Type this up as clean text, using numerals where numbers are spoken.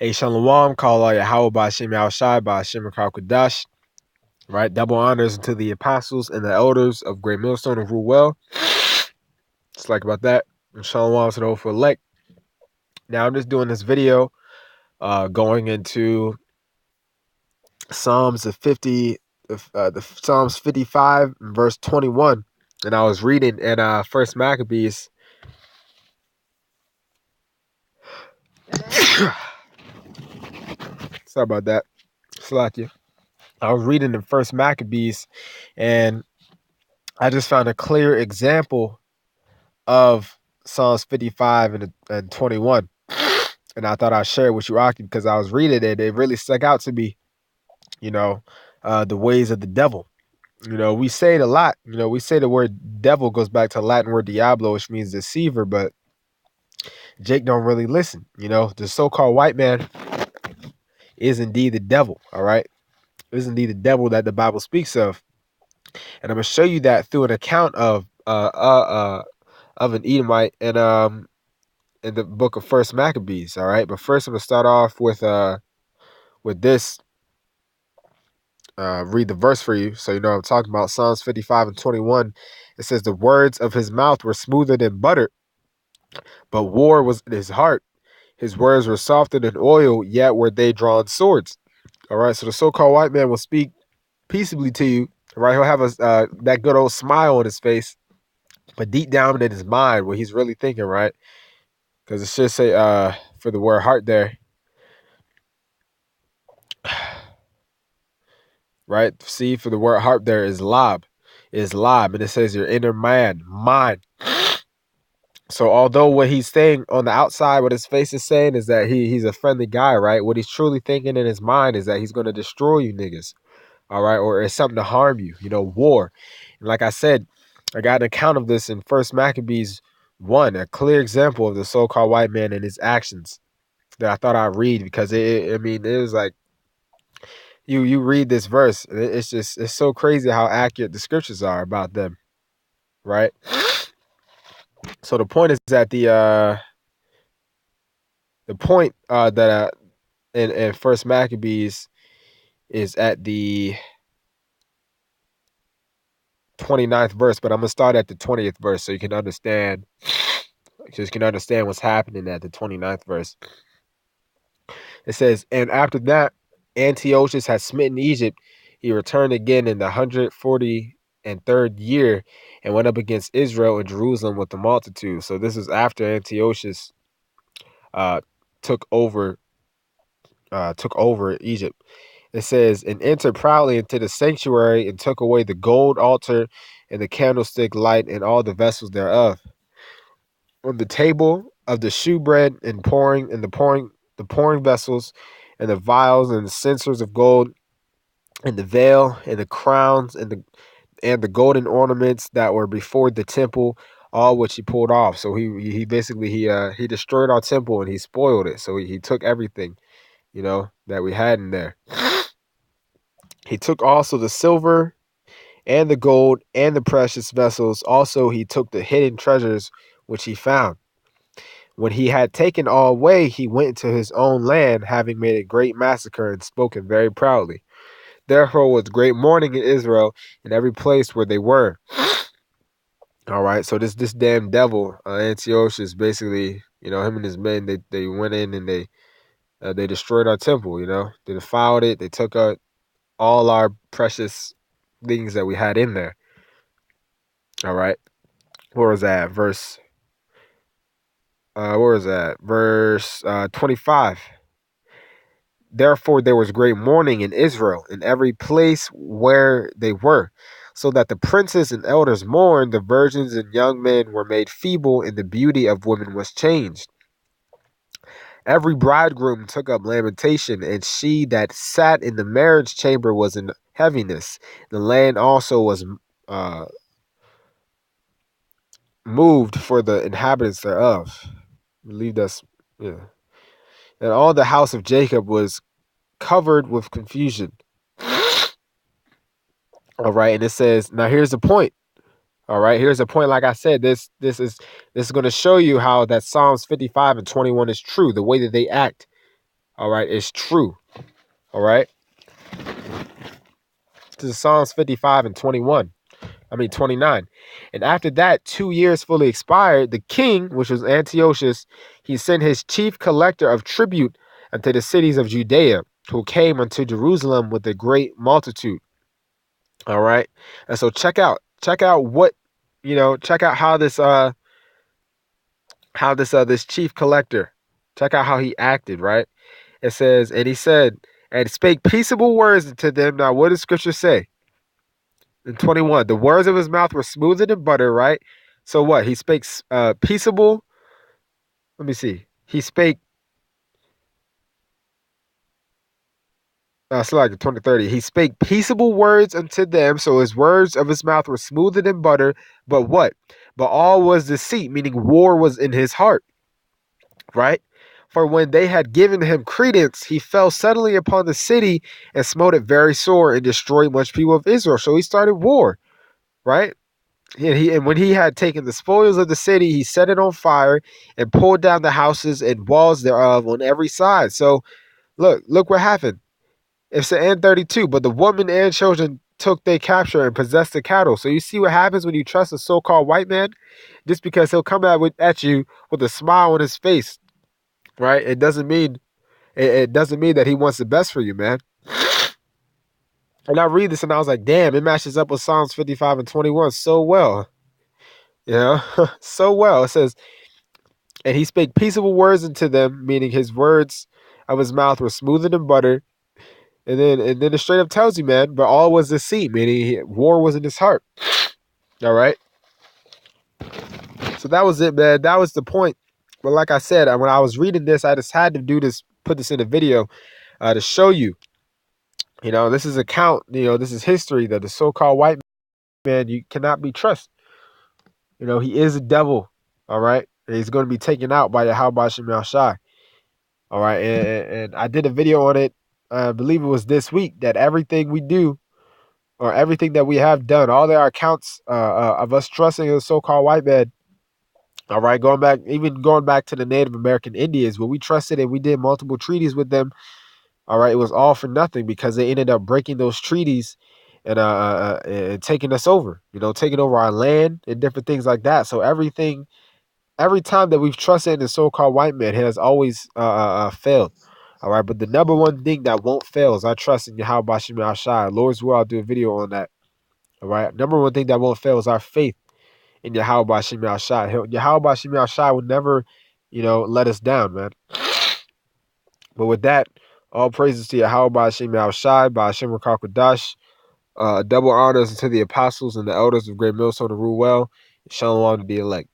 A Shalom, call Yahweh Ba'Shem Yahushai Ba'Shem Kadash. Right? Double honors to the apostles and the elders of Great Millstone of Rule Well. Just like about that. And Shalom to the for elect. Now I'm just doing this video going into Psalms 50, the Psalms 55 verse 21. And I was reading in First Maccabees. Sorry about that. Slack you. I was reading in First Maccabees, and I just found a clear example of Psalms 55 and 21. And I thought I'd share it with you, Aki, because I was reading it. It really stuck out to me, the ways of the devil. We say it a lot. We say the word devil goes back to the Latin word diablo, which means deceiver, but Jake don't really listen. The so-called white man is indeed the devil, all right? Is indeed the devil that the Bible speaks of. And I'm going to show you that through an account of an Edomite in the book of First Maccabees, all right? But first I'm going to start off with this. Read the verse for you so you know what I'm talking about. Psalms 55 and 21. It says, the words of his mouth were smoother than butter, but war was in his heart. His words were softer than oil, yet were they drawn swords. All right, so the so-called white man will speak peaceably to you. All right, he'll have that good old smile on his face, but deep down in his mind, what he's really thinking, right? Because it should say for the word heart there, right? See, for the word heart there is lab, and it says your inner mind. So although what he's saying on the outside, what his face is saying is that he's a friendly guy, right? What he's truly thinking in his mind is that he's going to destroy you niggas, all right? Or it's something to harm you, war. And like I said, I got an account of this in First Maccabees 1, a clear example of the so-called white man and his actions that I thought I'd read because it was like, you read this verse, and it's so crazy how accurate the scriptures are about them, right? So the point is that the point that in First Maccabees is at the 29th verse, but I'm gonna start at the 20th verse so you can understand. Just can understand what's happening at the 29th verse. It says, and after that, Antiochus had smitten Egypt. He returned again in the 143rd year and went up against Israel and Jerusalem with the multitude. So this is after Antiochus took over Egypt. It says, and entered proudly into the sanctuary and took away the gold altar and the candlestick light and all the vessels thereof. On the table of the shewbread and the pouring vessels and the vials and the censers of gold and the veil and the crowns and the golden ornaments that were before the temple, all which he pulled off. So he basically he destroyed our temple and he spoiled it. So he took everything, that we had in there. He took also the silver and the gold and the precious vessels. Also he took the hidden treasures which he found. When he had taken all away, he went into his own land, having made a great massacre and spoken very proudly. Therefore was great mourning in Israel in every place where they were. All right, so this damn devil, Antiochus, basically, him and his men, they went in and they destroyed our temple. They defiled it. They took out all our precious things that we had in there. All right, where was that verse? Verse 25. Therefore there was great mourning in Israel in every place where they were, so that the princes and elders mourned, the virgins and young men were made feeble, and the beauty of women was changed. Every bridegroom took up lamentation, and she that sat in the marriage chamber was in heaviness. The land also was moved for the inhabitants thereof. I believe that's, yeah. And all the house of Jacob was covered with confusion. All right, and it says, now here's the point. All right, here's the point. Like I said, this is going to show you how that Psalms 55 and 21 is true. The way that they act. all right, is true. All right. This is Psalms 55 and 29. And after that 2 years fully expired, the king, which was Antiochus, he sent his chief collector of tribute unto the cities of Judea, who came unto Jerusalem with a great multitude. All right. And so check out what, check out how this chief collector, check out how he acted, right? It says, and he said, and spake peaceable words to them. Now, what does scripture say? In 21, the words of his mouth were smoother than butter, right? So what? He spake peaceable. Let me see. He spake, it's like 2030. He spake peaceable words unto them. So his words of his mouth were smoother than butter. But what? But all was deceit, meaning war was in his heart, right? For when they had given him credence, he fell suddenly upon the city and smote it very sore and destroyed much people of Israel. So he started war, right? And when he had taken the spoils of the city, he set it on fire and pulled down the houses and walls thereof on every side. So look what happened. It's the N32, but the woman and children took they capture and possessed the cattle. So you see what happens when you trust a so-called white man, just because he'll come at you with a smile on his face, right? It doesn't mean that he wants the best for you, man. And I read this and I was like, damn, it matches up with Psalms 55 and 21 so well. So well. It says, and he spake peaceable words unto them, meaning his words of his mouth were smoother than butter. And then it straight up tells you, man, but all was deceit, meaning war was in his heart. All right. So that was it, man. That was the point. But like I said, when I was reading this, I just had to put this in a video to show you. This is this is history that the so-called white man, you cannot be trusted. He is a devil. All right. And he's going to be taken out by Yahweh Shemel Shai. All right. And I did a video on it. I believe it was this week, that everything we do or everything that we have done, all their accounts of us trusting a so-called white man. All right. Going back to the Native American Indians, where we trusted and we did multiple treaties with them. All right. It was all for nothing because they ended up breaking those treaties and taking us over, taking over our land and different things like that. So every time that we've trusted in the so-called white man has always failed. All right. But the number one thing that won't fail is our trust in Yahweh Bashim Al-Shai. Lord's will, I'll do a video on that. All right. Number one thing that won't fail is our faith in Yahweh Bashim Al-Shai. Yahweh Bashim Al-Shai will never, let us down, man. But with that, all praises to Yahweh Bashim Al-Shai, Bashim Rakakwadash. Double honors to the apostles and the elders of Great Millstone to rule well. Shalom to the elect.